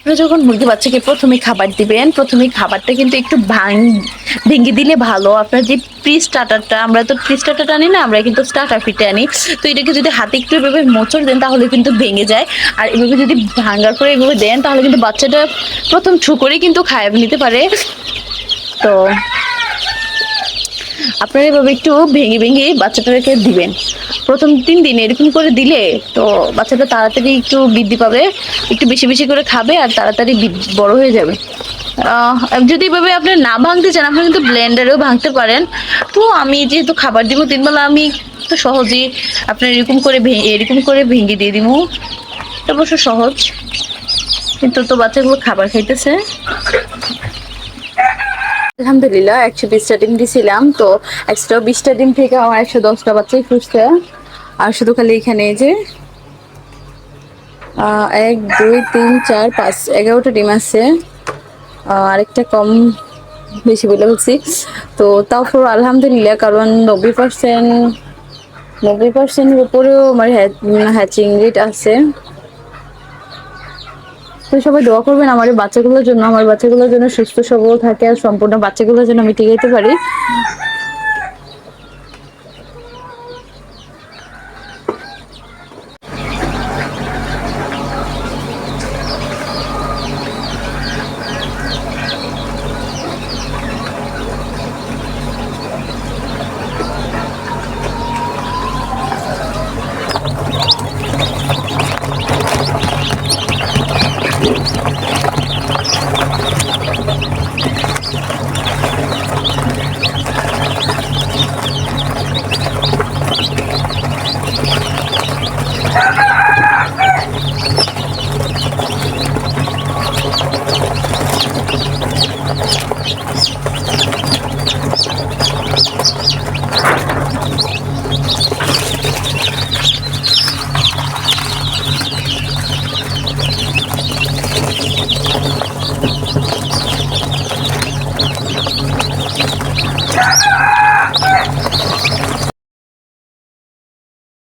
আপনারা যখন মুরগি বাচ্চাকে প্রথমে খাবার দিবেন, প্রথমে খাবারটা কিন্তু একটু ভেঙে দিলে ভালো। আপনার যে প্রি স্টার্টারটা, আমরা তো প্রি স্টার্টারটা আনি না, আমরা কিন্তু স্টার্টার ফিটে আনি। তো এটাকে যদি হাতে একটু এভাবে মোচড় দেন তাহলে কিন্তু ভেঙে যায়। আর এভাবে যদি ভাঙার পরে এভাবে দেন তাহলে কিন্তু বাচ্চাটা প্রথম ছু করেই কিন্তু খায় নিতে পারে। তো আপনারা এভাবে একটু ভেঙে ভেঙে বাচ্চাটাকে দিবেন। প্রথম 3 দিন এরকম করে দিলে তো বাচ্চাটা তাড়াতাড়ি একটু বৃদ্ধি পাবে, একটু বেশি বেশি করে খাবে আর তাড়াতাড়ি বড় হয়ে যাবে। যদি এভাবে আপনি না ভাঙতে চান আপনি কিন্তু ব্লেন্ডারেও ভাঙতে পারেন। তো আমি যেহেতু খাবার দিব 3 বেলা, আমি তো সহজেই আপনার এরকম করে ভেঙে দিয়ে দিব। অবশ্য সহজ, কিন্তু তো বাচ্চাগুলো খাবার খাইতেছে। আলহামদুলিল্লাহ 120টা ডিম দিছিলাম, তো 120টা ডিম থেকে আমার 110টা বাচ্চাই ফুটছে। আর শুধু খালি এখানে এই যে 1 2 3 4 5 11টা ডিম আছে। আরেকটা কম বেশি বলে বলছি। তো তারপর আলহামদুলিল্লাহ, কারণ 90%-90%-এর উপরেও আমার হ্যাচিং রেট আছে। তো সবাই দোয়া করবেন আমার এই বাচ্চাগুলোর জন্য, আমার বাচ্চাগুলোর জন্য সুস্থ সবল থাকে আর সম্পূর্ণ বাচ্চাগুলোর জন্য আমি টিকাইতে পারি।